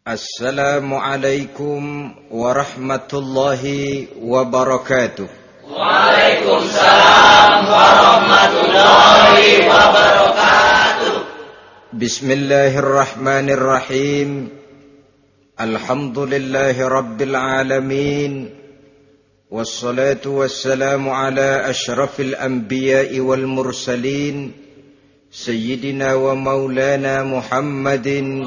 Assalamualaikum warahmatullahi wabarakatuh. Waalaikumsalam warahmatullahi wabarakatuh. Bismillahirrahmanirrahim. Alhamdulillahi rabbil alamin. Wassalatu wassalamu ala ashrafil anbiya'i wal mursalin. Sayyidina wa maulana Muhammadin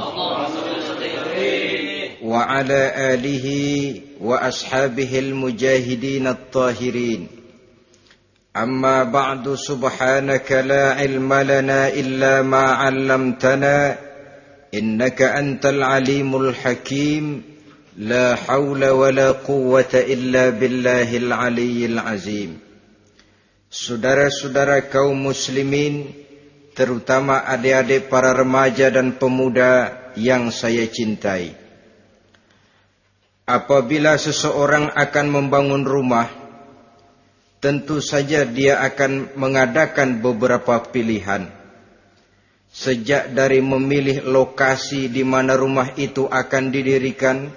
wa ala alihi wa ashabihil mujahidin at-tahirin. Amma ba'du, subhanaka la ilma lana illa ma 'allamtana innaka antal alimul hakim. La haula wa la quwwata illa billahil aliyyil azim. Saudara-saudara kaum muslimin, terutama adik-adik para remaja dan pemuda yang saya cintai. Apabila seseorang akan membangun rumah, tentu saja dia akan mengadakan beberapa pilihan. Sejak dari memilih lokasi di mana rumah itu akan didirikan,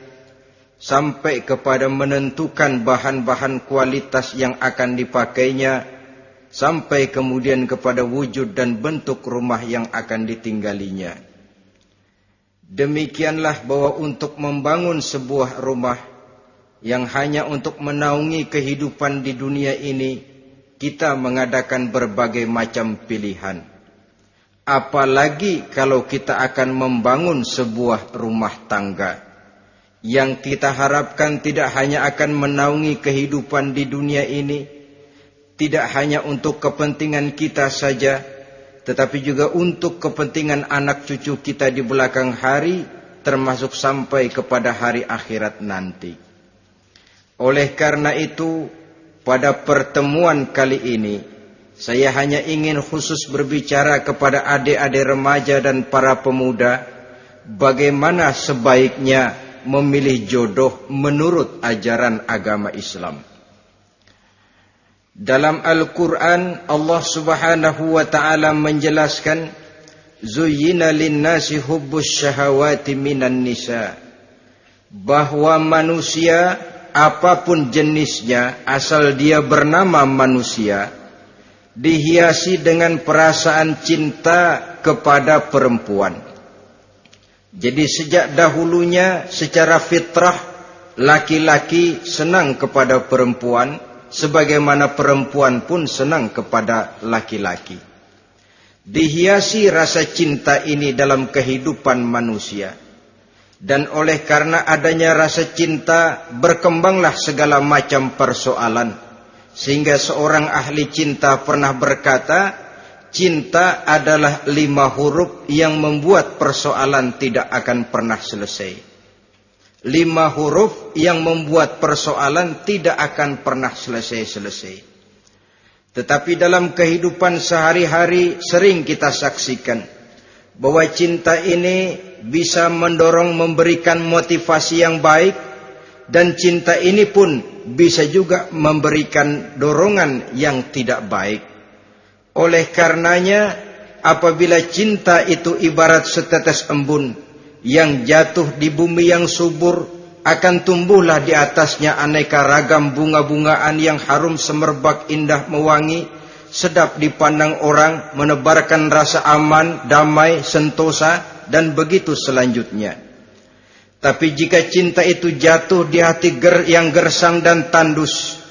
sampai kepada menentukan bahan-bahan kualitas yang akan dipakainya, sampai kemudian kepada wujud dan bentuk rumah yang akan ditinggalinya. Demikianlah bahwa untuk membangun sebuah rumah yang hanya untuk menaungi kehidupan di dunia ini, kita mengadakan berbagai macam pilihan. Apalagi kalau kita akan membangun sebuah rumah tangga yang kita harapkan tidak hanya akan menaungi kehidupan di dunia ini, tidak hanya untuk kepentingan kita saja, tetapi juga untuk kepentingan anak cucu kita di belakang hari, termasuk sampai kepada hari akhirat nanti. Oleh karena itu, pada pertemuan kali ini, saya hanya ingin khusus berbicara kepada adik-adik remaja dan para pemuda, bagaimana sebaiknya memilih jodoh menurut ajaran agama Islam. Dalam Al-Quran, Allah subhanahu wa ta'ala menjelaskan, Zuyyina linnasi hubbus syahawati minan nisa. Bahwa manusia, apapun jenisnya, asal dia bernama manusia, dihiasi dengan perasaan cinta kepada perempuan. Jadi sejak dahulunya secara fitrah, laki-laki senang kepada perempuan, sebagaimana perempuan pun senang kepada laki-laki. Dihiasi rasa cinta ini dalam kehidupan manusia. Dan oleh karena adanya rasa cinta, berkembanglah segala macam persoalan. Sehingga seorang ahli cinta pernah berkata, cinta adalah 5 huruf yang membuat persoalan tidak akan pernah selesai. 5 huruf yang membuat persoalan tidak akan pernah selesai-selesai. Tetapi dalam kehidupan sehari-hari sering kita saksikan bahwa cinta ini bisa mendorong, memberikan motivasi yang baik, dan cinta ini pun bisa juga memberikan dorongan yang tidak baik. Oleh karenanya, apabila cinta itu ibarat setetes embun yang jatuh di bumi yang subur, akan tumbuhlah di atasnya aneka ragam bunga-bungaan yang harum semerbak, indah mewangi, sedap dipandang orang, menebarkan rasa aman, damai, sentosa, dan begitu selanjutnya. Tapi jika cinta itu jatuh di hati yang gersang dan tandus,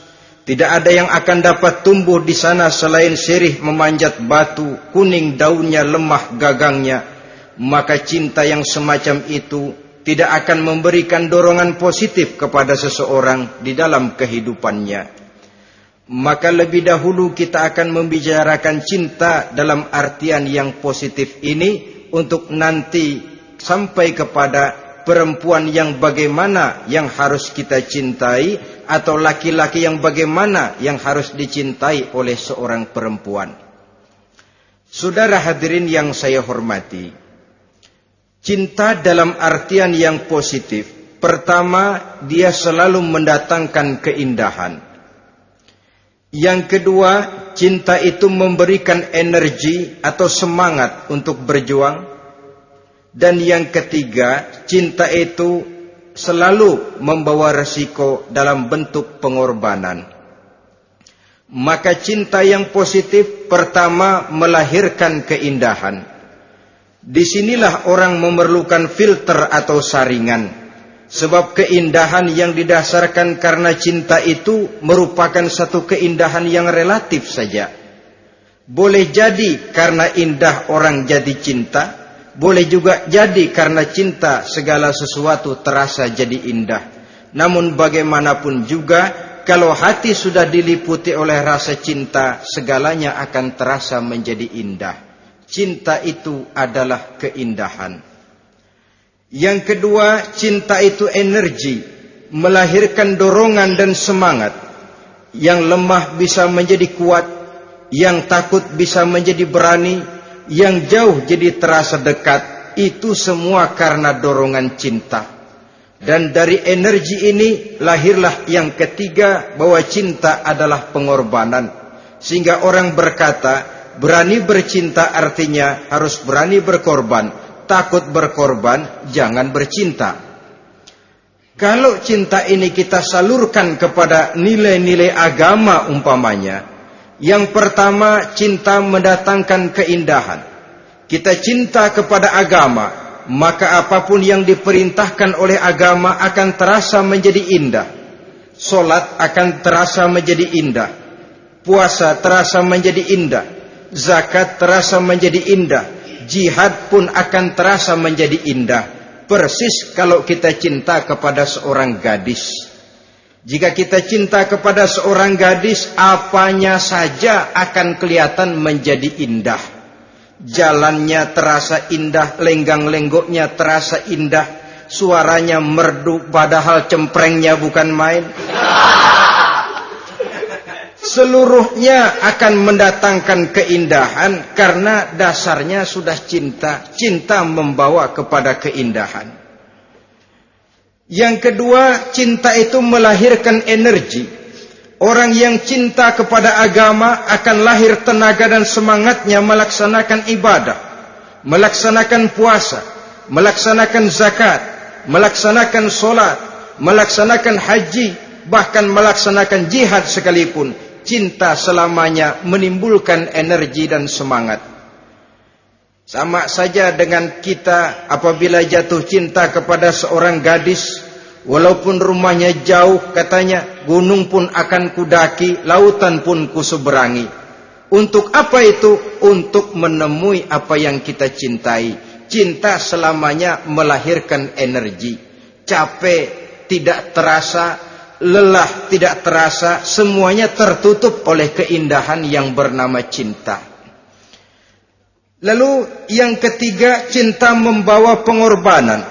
tidak ada yang akan dapat tumbuh di sana selain sirih memanjat batu, kuning daunnya, lemah gagangnya. Maka cinta yang semacam itu tidak akan memberikan dorongan positif kepada seseorang di dalam kehidupannya. Maka lebih dahulu kita akan membicarakan cinta dalam artian yang positif ini, untuk nanti sampai kepada perempuan yang bagaimana yang harus kita cintai, atau laki-laki yang bagaimana yang harus dicintai oleh seorang perempuan. Saudara hadirin yang saya hormati, cinta dalam artian yang positif, pertama, dia selalu mendatangkan keindahan. Yang kedua, cinta itu memberikan energi atau semangat untuk berjuang. Dan yang ketiga, cinta itu selalu membawa resiko dalam bentuk pengorbanan. Maka cinta yang positif pertama melahirkan keindahan. Disinilah orang memerlukan filter atau saringan. Sebab keindahan yang didasarkan karena cinta itu merupakan satu keindahan yang relatif saja. Boleh jadi karena indah orang jadi cinta, boleh juga jadi karena cinta segala sesuatu terasa jadi indah. Namun bagaimanapun juga, kalau hati sudah diliputi oleh rasa cinta, segalanya akan terasa menjadi indah. Cinta itu adalah keindahan. Yang kedua, cinta itu energi, melahirkan dorongan dan semangat. Yang lemah bisa menjadi kuat, yang takut bisa menjadi berani, yang jauh jadi terasa dekat. Itu semua karena dorongan cinta. Dan dari energi ini lahirlah yang ketiga, bahwa cinta adalah pengorbanan. Sehingga orang berkata, berani bercinta artinya harus berani berkorban. Takut berkorban, jangan bercinta. Kalau cinta ini kita salurkan kepada nilai-nilai agama umpamanya, yang pertama, cinta mendatangkan keindahan. Kita cinta kepada agama, maka apapun yang diperintahkan oleh agama akan terasa menjadi indah. Solat akan terasa menjadi indah. Puasa terasa menjadi indah. Zakat terasa menjadi indah. Jihad pun akan terasa menjadi indah. Persis kalau kita cinta kepada seorang gadis. Jika kita cinta kepada seorang gadis, apanya saja akan kelihatan menjadi indah. Jalannya terasa indah, lenggang-lenggoknya terasa indah, suaranya merdu padahal cemprengnya bukan main. Seluruhnya akan mendatangkan keindahan karena dasarnya sudah cinta. Cinta membawa kepada keindahan. Yang kedua, cinta itu melahirkan energi. Orang yang cinta kepada agama akan lahir tenaga dan semangatnya melaksanakan ibadah, melaksanakan puasa, melaksanakan zakat, melaksanakan solat, melaksanakan haji, bahkan melaksanakan jihad sekalipun. Cinta selamanya menimbulkan energi dan semangat. Sama saja dengan kita apabila jatuh cinta kepada seorang gadis, walaupun rumahnya jauh, katanya, gunung pun akan kudaki, lautan pun kuseberangi. Untuk apa itu? Untuk menemui apa yang kita cintai. Cinta selamanya melahirkan energi. Capek tidak terasa, lelah tidak terasa, semuanya tertutup oleh keindahan yang bernama cinta. Lalu yang ketiga, cinta membawa pengorbanan.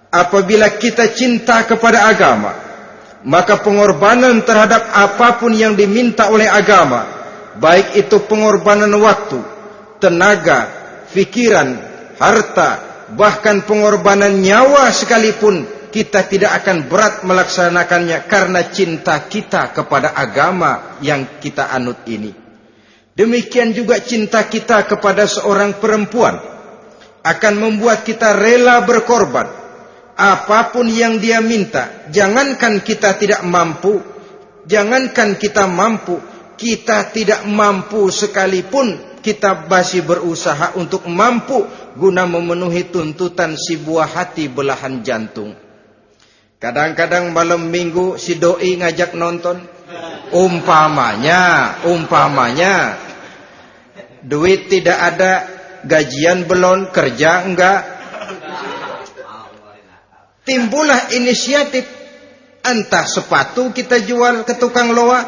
Apabila kita cinta kepada agama, maka pengorbanan terhadap apapun yang diminta oleh agama, baik itu pengorbanan waktu, tenaga, pikiran, harta, bahkan pengorbanan nyawa sekalipun, kita tidak akan berat melaksanakannya karena cinta kita kepada agama yang kita anut ini. Demikian juga cinta kita kepada seorang perempuan akan membuat kita rela berkorban. Apapun yang dia minta, jangankan kita tidak mampu, kita tidak mampu sekalipun, kita masih berusaha untuk mampu guna memenuhi tuntutan si buah hati belahan jantung. Kadang-kadang malam minggu si doi ngajak nonton. Umpamanya duit tidak ada, gajian belum, kerja enggak. Timbullah inisiatif, entah sepatu kita jual ke tukang loa,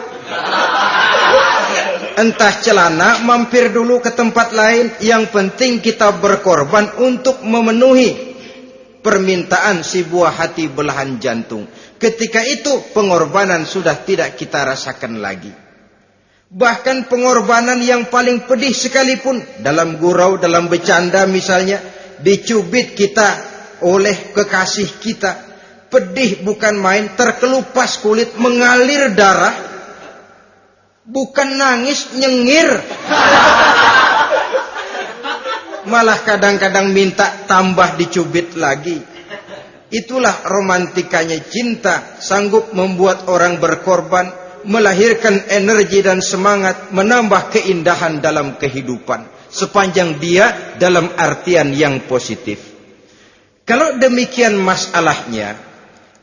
entah celana mampir dulu ke tempat lain. Yang penting kita berkorban untuk memenuhi permintaan si buah hati belahan jantung. Ketika itu pengorbanan sudah tidak kita rasakan lagi. Bahkan pengorbanan yang paling pedih sekalipun, dalam gurau, dalam bercanda misalnya, dicubit kita oleh kekasih kita, pedih bukan main, terkelupas kulit, mengalir darah, bukan nangis, nyengir. malah kadang-kadang minta tambah dicubit lagi. Itulah romantikanya cinta, sanggup membuat orang berkorban, melahirkan energi dan semangat, menambah keindahan dalam kehidupan, sepanjang dia dalam artian yang positif. Kalau demikian masalahnya,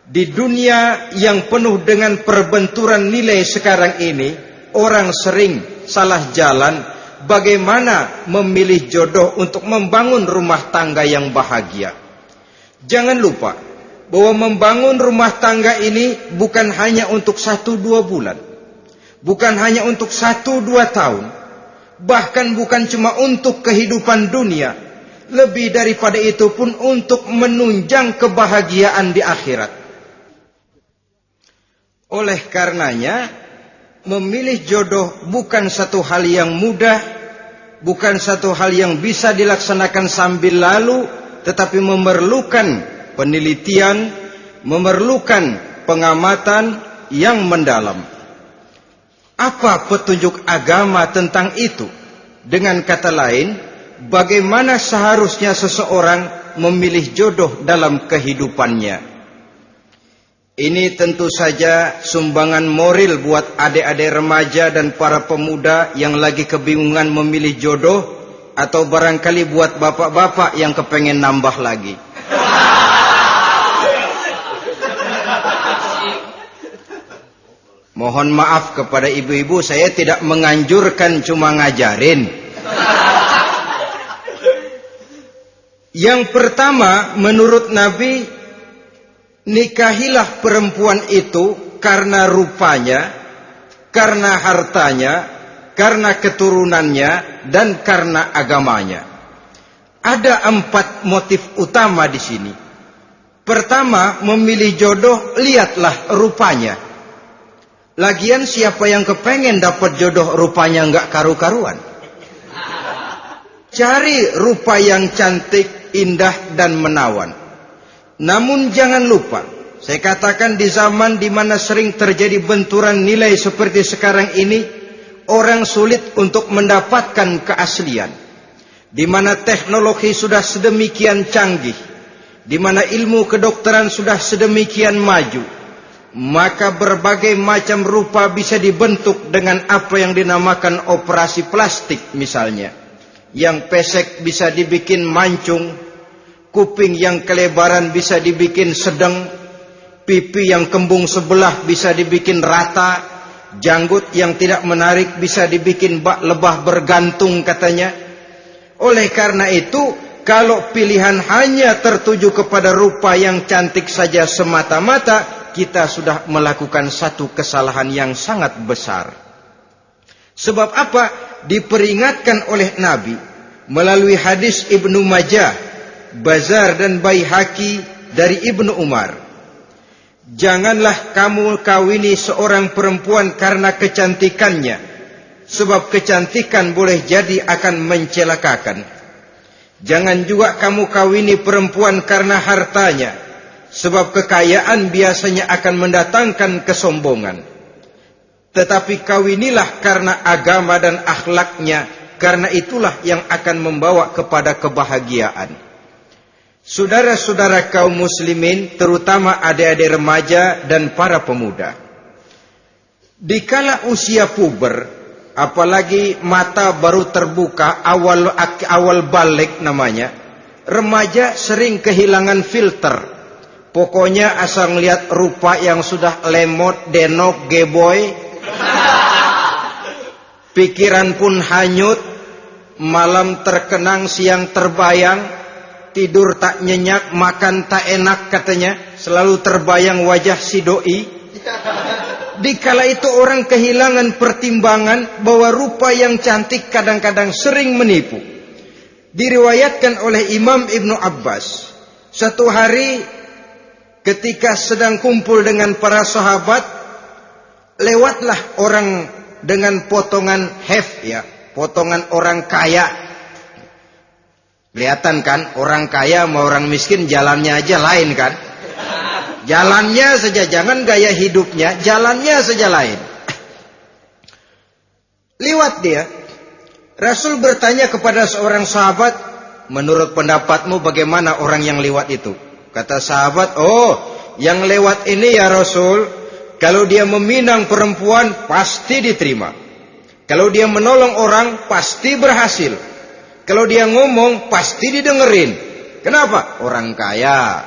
di dunia yang penuh dengan perbenturan nilai sekarang ini, orang sering salah jalan bagaimana memilih jodoh untuk membangun rumah tangga yang bahagia. Jangan lupa bahwa membangun rumah tangga ini bukan hanya untuk 1-2 bulan, bukan hanya untuk 1-2 tahun, bahkan bukan cuma untuk kehidupan dunia, lebih daripada itu pun untuk menunjang kebahagiaan di akhirat. Oleh karenanya, memilih jodoh bukan satu hal yang mudah, bukan satu hal yang bisa dilaksanakan sambil lalu, tetapi memerlukan penelitian, memerlukan pengamatan yang mendalam. Apa petunjuk agama tentang itu? Dengan kata lain, bagaimana seharusnya seseorang memilih jodoh dalam kehidupannya? Ini tentu saja sumbangan moral buat adik-adik remaja dan para pemuda yang lagi kebingungan memilih jodoh, atau barangkali buat bapak-bapak yang kepengen nambah lagi. Mohon maaf kepada ibu-ibu, saya tidak menganjurkan, cuma ngajarin. Yang pertama, menurut Nabi, nikahilah perempuan itu karena rupanya, karena hartanya, karena keturunannya, dan karena agamanya. Ada 4 motif utama di sini. Pertama, memilih jodoh, lihatlah rupanya. Lagian siapa yang kepengen dapat jodoh rupanya nggak karu-karuan? Cari rupa yang cantik, indah, dan menawan. Namun jangan lupa, saya katakan di zaman di mana sering terjadi benturan nilai seperti sekarang ini, orang sulit untuk mendapatkan keaslian. Di mana teknologi sudah sedemikian canggih, di mana ilmu kedokteran sudah sedemikian maju, maka berbagai macam rupa bisa dibentuk dengan apa yang dinamakan operasi plastik misalnya. Yang pesek bisa dibikin mancung, kuping yang kelebaran bisa dibikin sedang, pipi yang kembung sebelah bisa dibikin rata, janggut yang tidak menarik bisa dibikin bak lebah bergantung katanya. Oleh karena itu, kalau pilihan hanya tertuju kepada rupa yang cantik saja semata-mata, kita sudah melakukan satu kesalahan yang sangat besar. Sebab apa? Diperingatkan oleh Nabi melalui hadis Ibnu Majah, Bazar dan Baihaqi dari Ibnu Umar. Janganlah kamu kawini seorang perempuan karena kecantikannya, sebab kecantikan boleh jadi akan mencelakakan. Jangan juga kamu kawini perempuan karena hartanya, sebab kekayaan biasanya akan mendatangkan kesombongan. Tetapi kawinilah karena agama dan akhlaknya, karena itulah yang akan membawa kepada kebahagiaan. Saudara-saudara kaum muslimin, terutama adik-adik remaja dan para pemuda, dikala usia puber, apalagi mata baru terbuka, awal balik namanya, remaja sering kehilangan filter. Pokoknya asal ngelihat rupa yang sudah lemot, denok, geboy, pikiran pun hanyut, malam terkenang, siang terbayang, tidur tak nyenyak, makan tak enak katanya, selalu terbayang wajah si doi. Dikala itu orang kehilangan pertimbangan bahwa rupa yang cantik kadang-kadang sering menipu. Diriwayatkan oleh Imam Ibnu Abbas, satu hari ketika sedang kumpul dengan para sahabat, lewatlah orang dengan potongan potongan orang kaya. Kelihatan kan, orang kaya sama orang miskin jalannya aja lain kan. Jalannya saja, jangan gaya hidupnya, jalannya saja lain. Liwat dia. Rasul bertanya kepada seorang sahabat, menurut pendapatmu bagaimana orang yang lewat itu? Kata sahabat, oh, yang lewat ini ya Rasul, kalau dia meminang perempuan pasti diterima. Kalau dia menolong orang pasti berhasil. Kalau dia ngomong pasti didengerin. Kenapa? Orang kaya.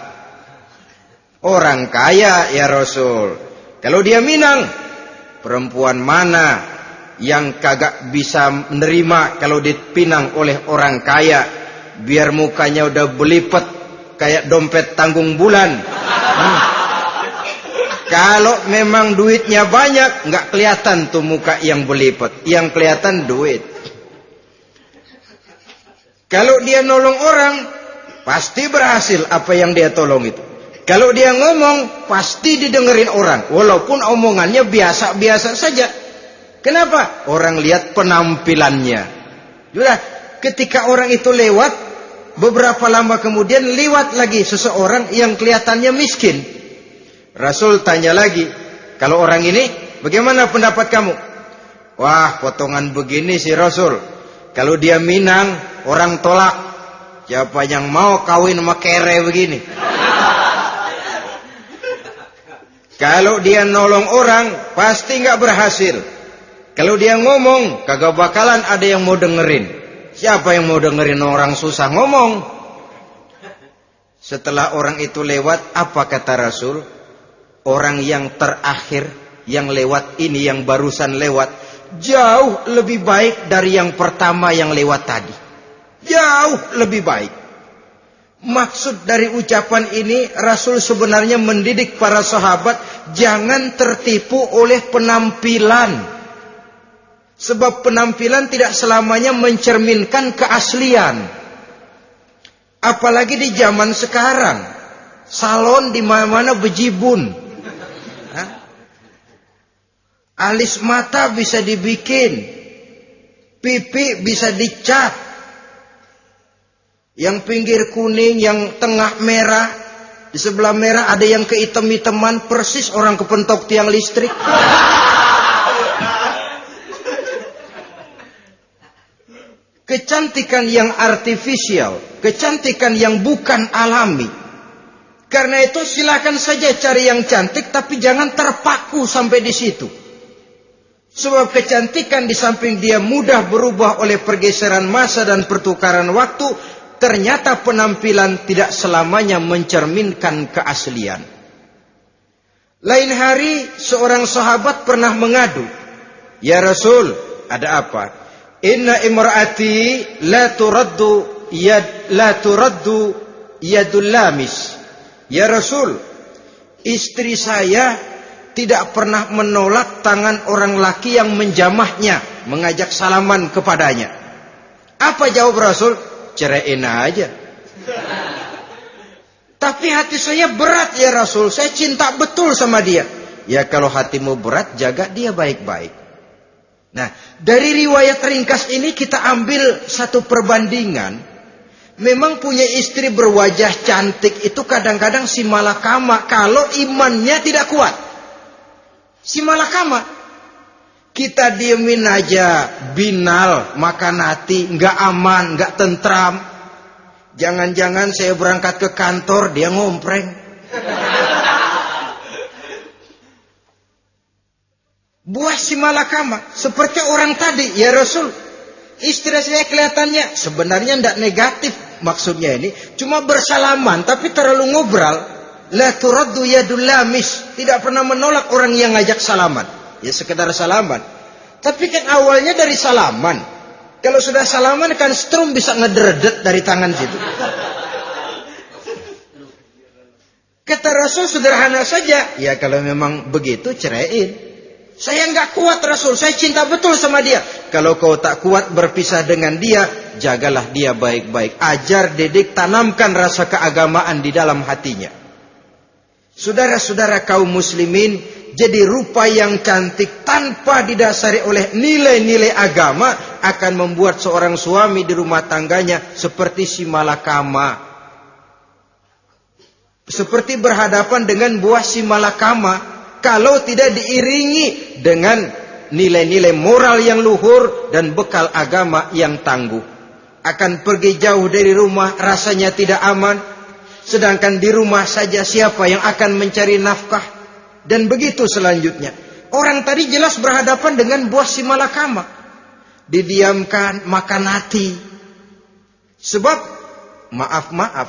Orang kaya ya Rasul. Kalau dia minang, perempuan mana yang kagak bisa menerima kalau dipinang oleh orang kaya? Biar mukanya udah belipet kayak dompet tanggung bulan. Kalau memang duitnya banyak, nggak kelihatan tuh muka yang belipet. Yang kelihatan duit. Kalau dia nolong orang, pasti berhasil apa yang dia tolong itu. Kalau dia ngomong, pasti didengerin orang. Walaupun omongannya biasa-biasa saja. Kenapa? Orang lihat penampilannya. Sudah, ketika orang itu lewat, beberapa lama kemudian lewat lagi seseorang yang kelihatannya miskin. Rasul tanya lagi, kalau orang ini, bagaimana pendapat kamu? Wah, potongan begini sih Rasul. Kalau dia minang, orang tolak. Siapa yang mau kawin sama kere begini? Kalau dia nolong orang, pasti nggak berhasil. Kalau dia ngomong, kagak bakalan ada yang mau dengerin. Siapa yang mau dengerin orang susah ngomong? Setelah orang itu lewat, apa kata Rasul? Orang yang terakhir, yang lewat ini, yang barusan lewat, jauh lebih baik dari yang pertama yang lewat tadi. Jauh lebih baik. Maksud dari ucapan ini, Rasul sebenarnya mendidik para sahabat jangan tertipu oleh penampilan. Sebab penampilan tidak selamanya mencerminkan keaslian. Apalagi di zaman sekarang, salon di mana-mana bejibun. Alis mata bisa dibikin, pipi bisa dicat. Yang pinggir kuning, yang tengah merah, di sebelah merah ada yang kehitam-hitaman, persis orang kepentok tiang listrik. Kecantikan yang artifisial, kecantikan yang bukan alami. Karena itu silakan saja cari yang cantik, tapi jangan terpaku sampai di situ. Sebab kecantikan di samping dia mudah berubah oleh pergeseran masa dan pertukaran waktu, ternyata penampilan tidak selamanya mencerminkan keaslian. Lain hari seorang sahabat pernah mengadu, "Ya Rasul, ada apa? Inna imraati la turaddu yadul lamis." Ya Rasul, istri saya tidak pernah menolak tangan orang laki yang menjamahnya, mengajak salaman kepadanya. Apa jawab Rasul? Ceraiin aja. Tapi hati saya berat ya Rasul, saya cinta betul sama dia. Ya kalau hatimu berat, jaga dia baik-baik. Nah, dari riwayat ringkas ini kita ambil satu perbandingan. Memang punya istri berwajah cantik itu kadang-kadang si malakama kalau imannya tidak kuat. Si malakama. Kita diemin aja, binal, makan hati, nggak aman, nggak tentram. Jangan-jangan saya berangkat ke kantor, dia ngompreng. Buah si malakama, seperti orang tadi, ya Rasul. Istri saya kelihatannya, sebenarnya nggak negatif maksudnya ini, cuma bersalaman, tapi terlalu ngobrol. La turaddu yadul lamis, tidak pernah menolak orang yang ngajak salaman. Ya sekedar salaman. Tapi kan awalnya dari salaman. Kalau sudah salaman kan strum bisa ngederdet dari tangan situ. Kata Rasul sederhana saja. Ya kalau memang begitu ceraiin. Saya nggak kuat Rasul. Saya cinta betul sama dia. Kalau kau tak kuat berpisah dengan dia, jagalah dia baik-baik. Ajar, didik, tanamkan rasa keagamaan di dalam hatinya. Saudara-saudara kaum muslimin, jadi rupa yang cantik tanpa didasari oleh nilai-nilai agama akan membuat seorang suami di rumah tangganya seperti si malakama. Seperti berhadapan dengan buah si malakama kalau tidak diiringi dengan nilai-nilai moral yang luhur dan bekal agama yang tangguh. akan pergi jauh dari rumah rasanya tidak aman. Sedangkan di rumah saja siapa yang akan mencari nafkah? Dan begitu selanjutnya. Orang tadi jelas berhadapan dengan buah si malakama. Didiamkan, makan hati. Sebab, maaf,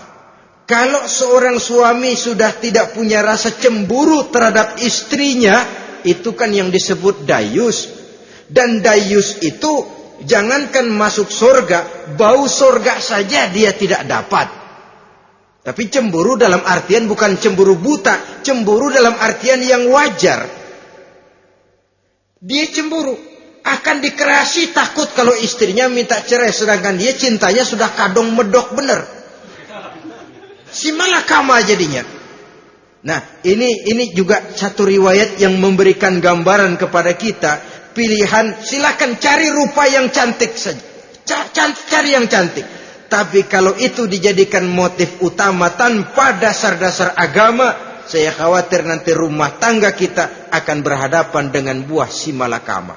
kalau seorang suami sudah tidak punya rasa cemburu terhadap istrinya, itu kan yang disebut dayus. Dan dayus itu, jangankan masuk surga, bau surga saja dia tidak dapat. Tapi cemburu dalam artian bukan cemburu buta, cemburu dalam artian yang wajar. Dia cemburu, akan dikerasi takut kalau istrinya minta cerai, sedangkan dia cintanya sudah kadung medok bener. Si malakama jadinya. Nah, ini juga satu riwayat yang memberikan gambaran kepada kita. Pilihan, silakan cari rupa yang cantik saja. Cari yang cantik. Tapi kalau itu dijadikan motif utama tanpa dasar-dasar agama, saya khawatir nanti rumah tangga kita akan berhadapan dengan buah si malakama.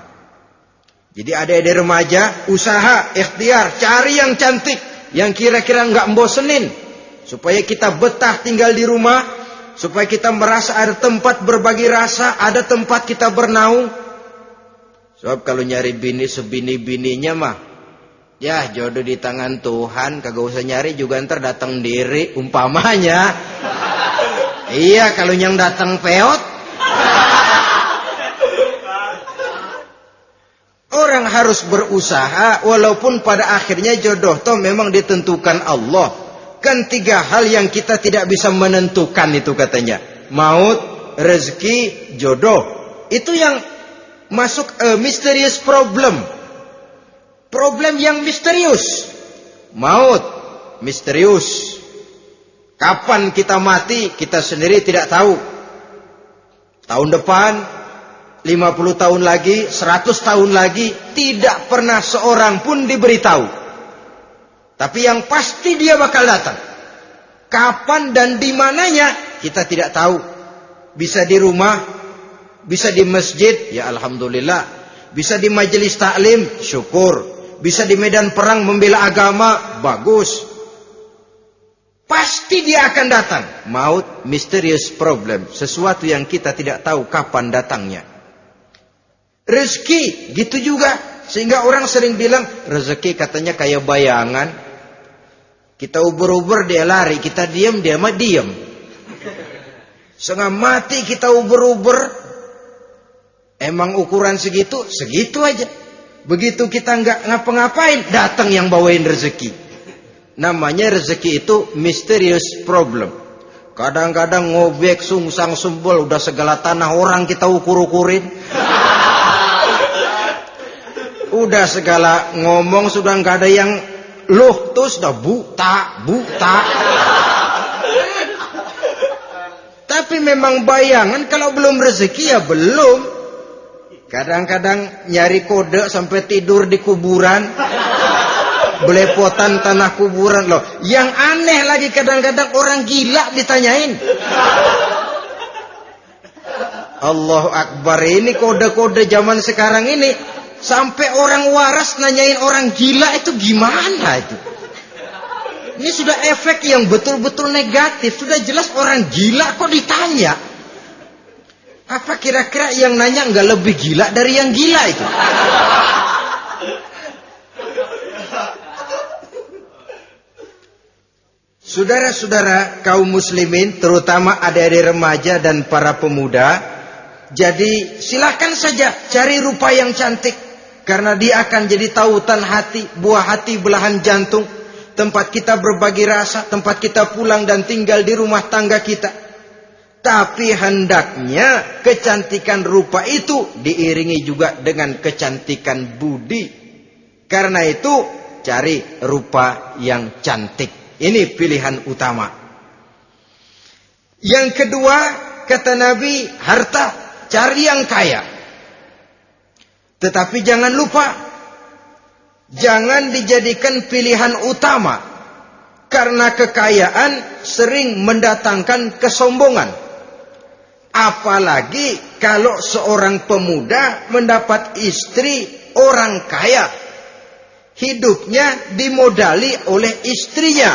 Jadi adik-adik remaja, usaha, ikhtiar, cari yang cantik, yang kira-kira nggak membosenin, supaya kita betah tinggal di rumah, supaya kita merasa ada tempat berbagi rasa, ada tempat kita bernaung. Sebab kalau nyari bini sebini-bininya mah, ya jodoh di tangan Tuhan, kagak usah nyari juga ntar datang diri umpamanya. Iya, kalau yang datang peot. Orang harus berusaha, walaupun pada akhirnya jodoh toh memang ditentukan Allah. Kan 3 hal yang kita tidak bisa menentukan itu katanya. Maut, rezeki, jodoh. Itu yang masuk mysterious problem. Problem yang misterius. Maut, misterius. Kapan kita mati, kita sendiri tidak tahu. Tahun depan, 50 tahun lagi, 100 tahun lagi, tidak pernah seorang pun diberitahu. Tapi yang pasti dia bakal datang. Kapan dan di mananya, kita tidak tahu. Bisa di rumah, bisa di masjid, ya alhamdulillah. Bisa di majelis taklim, syukur. Bisa di medan perang membela agama, bagus. Pasti dia akan datang. Maut, mysterious problem. Sesuatu yang kita tidak tahu kapan datangnya. Rezeki, gitu juga. Sehingga orang sering bilang, rezeki katanya kayak bayangan. Kita uber-uber, dia lari. Kita diam, dia mah diam. Setengah mati kita uber-uber. Emang ukuran segitu? Segitu aja. Begitu kita nggak ngapa-ngapain, datang yang bawain rezeki. Namanya rezeki itu mysterious problem. Kadang-kadang ngobek, sungsang, sumbul, udah segala tanah orang kita ukur-ukurin. Udah segala ngomong sudah nggak ada yang loh, tuh sudah buta. Tapi memang bayangan, kalau belum rezeki ya belum. Kadang-kadang nyari kode sampai tidur di kuburan. Belepotan tanah kuburan loh. Yang aneh lagi kadang-kadang orang gila ditanyain. Allahu Akbar, ini kode-kode zaman sekarang ini. Sampai orang waras nanyain orang gila itu gimana itu. Ini sudah efek yang betul-betul negatif. Sudah jelas orang gila kok ditanya. Apa kira-kira yang nanya nggak lebih gila dari yang gila itu? Saudara-saudara kaum muslimin, terutama adik-adik remaja dan para pemuda, jadi silakan saja cari rupa yang cantik, karena dia akan jadi tautan hati, buah hati belahan jantung, tempat kita berbagi rasa, tempat kita pulang dan tinggal di rumah tangga kita. Tapi hendaknya kecantikan rupa itu diiringi juga dengan kecantikan budi. Karena itu cari rupa yang cantik. Ini pilihan utama. Yang kedua, kata Nabi, harta, cari yang kaya. Tetapi jangan lupa, jangan dijadikan pilihan utama. Karena kekayaan sering mendatangkan kesombongan. Apalagi kalau seorang pemuda mendapat istri orang kaya. hidupnya dimodali oleh istrinya,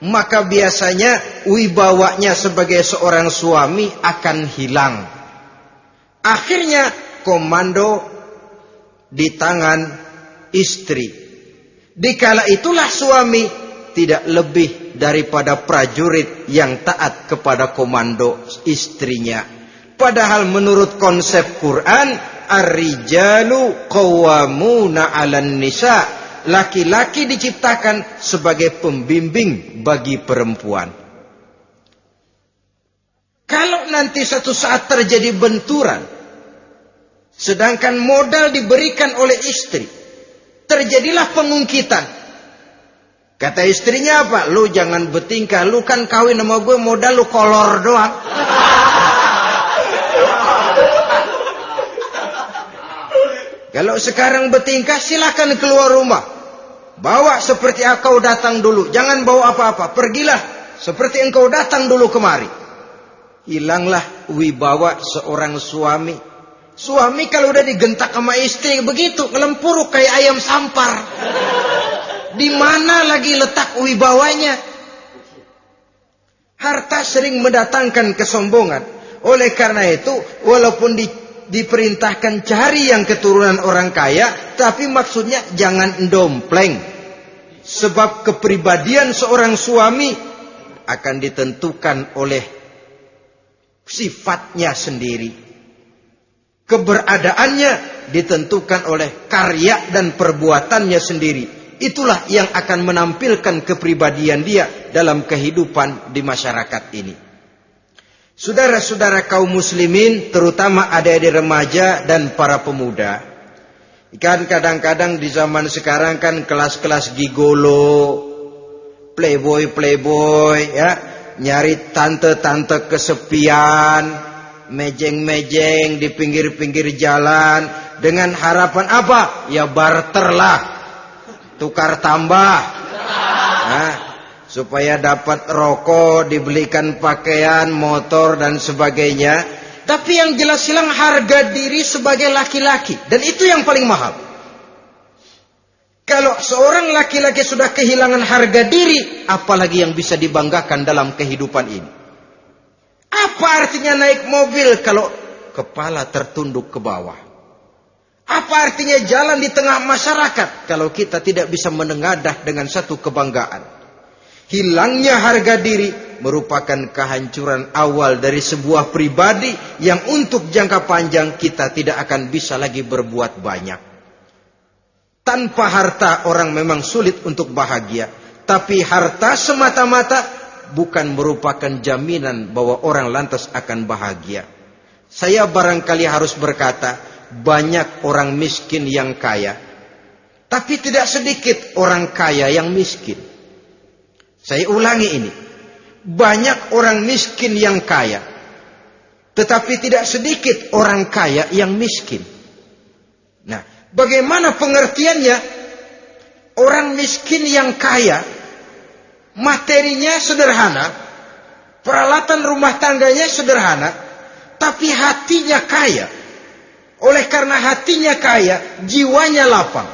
maka biasanya wibawanya sebagai seorang suami akan hilang. Akhirnya komando di tangan istri. Dikala itulah suami tidak lebih daripada prajurit yang taat kepada komando istrinya. Padahal menurut konsep Quran, ar-rijalu qawwamuna 'alan nisa, laki-laki diciptakan sebagai pembimbing bagi perempuan. Kalau nanti suatu saat terjadi benturan, sedangkan modal diberikan oleh istri, terjadilah pengungkitan. Kata istrinya apa? Lu jangan bertingkah, lu kan kawin sama gue modal lu kolor doang. Kalau sekarang bertingkah silakan keluar rumah. Bawa seperti engkau datang dulu, jangan bawa apa-apa. Pergilah seperti engkau datang dulu kemari. Hilanglah wibawa seorang suami. Suami kalau udah digentak sama istri begitu, ngelempuruk kayak ayam sampar. Di mana lagi letak wibawanya? Harta sering mendatangkan kesombongan. Oleh karena itu, walaupun diperintahkan cari yang keturunan orang kaya, tapi maksudnya jangan dompleng. Sebab kepribadian seorang suami akan ditentukan oleh sifatnya sendiri. Keberadaannya ditentukan oleh karya dan perbuatannya sendiri. Itulah yang akan menampilkan kepribadian dia dalam kehidupan di masyarakat ini. Saudara-saudara kaum muslimin, terutama adik-adik remaja dan para pemuda. Kan kadang-kadang di zaman sekarang kan kelas-kelas gigolo, playboy ya, nyari tante-tante kesepian, mejeng-mejeng di pinggir-pinggir jalan dengan harapan apa? Ya barter lah. Tukar tambah. Nah, supaya dapat rokok, dibelikan pakaian, motor dan sebagainya. Tapi yang jelas hilang harga diri sebagai laki-laki, dan itu yang paling mahal. Kalau seorang laki-laki sudah kehilangan harga diri, apalagi yang bisa dibanggakan dalam kehidupan ini? Apa artinya naik mobil kalau kepala tertunduk ke bawah? Apa artinya jalan di tengah masyarakat kalau kita tidak bisa menengadah dengan satu kebanggaan? Hilangnya harga diri merupakan kehancuran awal dari sebuah pribadi yang untuk jangka panjang kita tidak akan bisa lagi berbuat banyak. Tanpa harta orang memang sulit untuk bahagia. Tapi harta semata-mata bukan merupakan jaminan bahwa orang lantas akan bahagia. Saya barangkali harus berkata, banyak orang miskin yang kaya, tapi tidak sedikit orang kaya yang miskin. Saya ulangi ini. Banyak orang miskin yang kaya, tetapi tidak sedikit orang kaya yang miskin. Nah, bagaimana pengertiannya? Orang miskin yang kaya, materinya sederhana, peralatan rumah tangganya sederhana, tapi hatinya kaya. Oleh karena hatinya kaya, jiwanya lapang.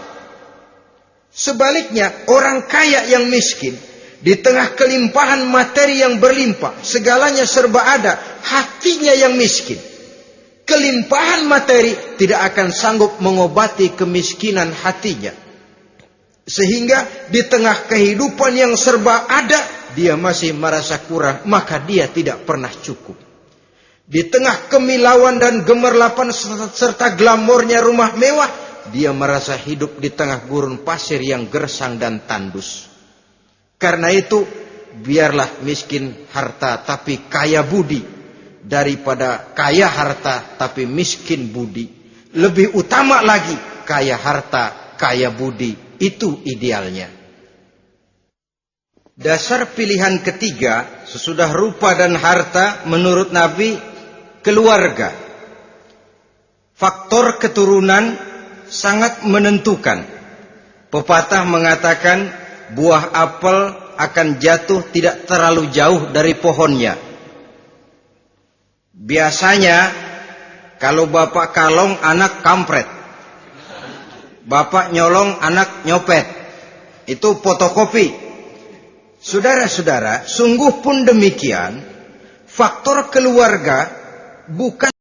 Sebaliknya, orang kaya yang miskin, di tengah kelimpahan materi yang berlimpah, segalanya serba ada, hatinya yang miskin. Kelimpahan materi tidak akan sanggup mengobati kemiskinan hatinya. Sehingga di tengah kehidupan yang serba ada, dia masih merasa kurang, maka dia tidak pernah cukup. Di tengah kemilauan dan gemerlapan serta glamornya rumah mewah, dia merasa hidup di tengah gurun pasir yang gersang dan tandus. Karena itu, biarlah miskin harta tapi kaya budi, daripada kaya harta tapi miskin budi. Lebih utama lagi, kaya harta, kaya budi. Itu idealnya. Dasar pilihan ketiga, sesudah rupa dan harta, menurut Nabi, keluarga. Faktor keturunan sangat menentukan. Pepatah mengatakan buah apel akan jatuh tidak terlalu jauh dari pohonnya. Biasanya kalau bapak kalong anak kampret. Bapak nyolong, anak nyopet. Itu fotokopi. Saudara-saudara, sungguh pun demikian, faktor keluarga bukan